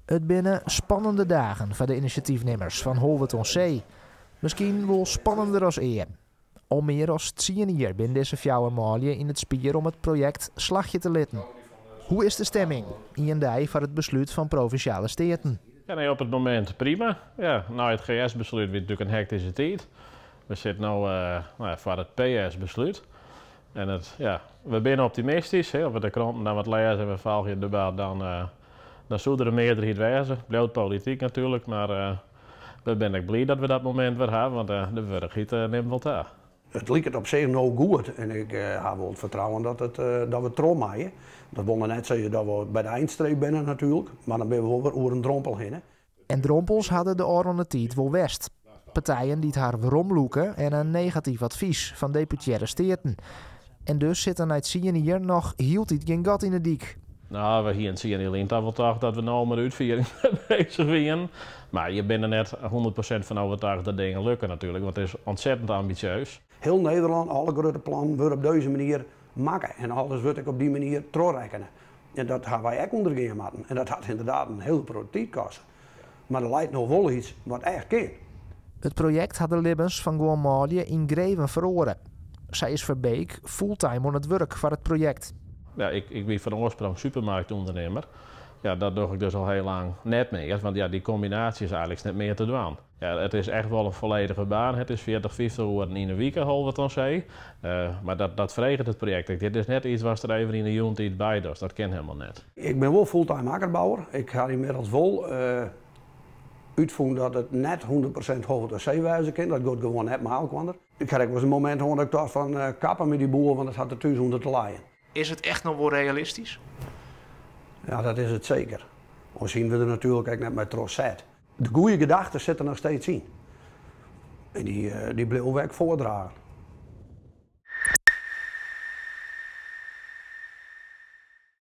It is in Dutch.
Het binnen spannende dagen voor de initiatiefnemers van Holwerton C. Misschien wel spannender als eer. Al meer dan 10 jaar binnen deze fjouwermaalje in het spier om het project slagje te litten. Hoe is de stemming in een dag voor het besluit van Provinciale Steden? Ja, nee, op het moment prima. Ja, nou, het GS-besluit wordt natuurlijk een hectische tijd. We zitten nu voor het PS-besluit. En we zijn optimistisch. Als we de kranten dan wat lezen en we volgen het debat, dan zou er een meerderheid wezen. Blijft politiek natuurlijk, maar we zijn blij dat we dat moment weer hebben, want de werkheid neemt wel toe. Het lijkt het op zich nou goed en ik heb wel het vertrouwen dat we het trom maken. Dat wil net zeggen dat we bij de eindstreep zijn natuurlijk, maar dan ben we wel weer over een drompel heen. En drompels hadden de oranje tijd wel west. Partijen die het haar waarom loeken en een negatief advies van deputaire steden. En dus zit er na het zien hier nog hield iets geen gat in de dik. Nou, we hier zien in Lintafel dat we nou met uitviering bezig zijn. Maar je bent er net 100% van overtuigd dat dingen lukken natuurlijk, want het is ontzettend ambitieus. Heel Nederland, alle grote plannen worden op deze manier maken en alles wordt ik op die manier terugrekenen. En dat gaan wij ook ondergaan moeten. En dat had inderdaad een heel productief kosten. Maar er lijkt nog wel iets wat echt kan. Het project had de libbens van Guamalje in Greven verloren. Zij is Verbeek fulltime aan het werk voor het project. Ja, ik ben van oorsprong supermarktondernemer. Ja, dat doe ik dus al heel lang net meer, want ja, die combinatie is eigenlijk net meer te doen. Ja, het is echt wel een volledige baan. Het is 40, 50 uur in de week, Holwerton C. Maar dat verregent het project. Dit is net iets wat er even in de jonge bij doet. Dat ken helemaal net. Ik ben wel fulltime akkerbouwer. Ik ga inmiddels wel uitvoeren dat het net 100% Holwerton C wijzen kan. Dat gaat gewoon net maar kwam. Ik had ook wel eens een moment dat ik dacht van kappen met die boer, want het had er thuis onder te laaien. Is het echt nog wel realistisch? Ja, dat is het zeker. Dan zien we er natuurlijk ook net met trots zet. De goede gedachten zitten nog steeds in. En die blijven we ook voordragen.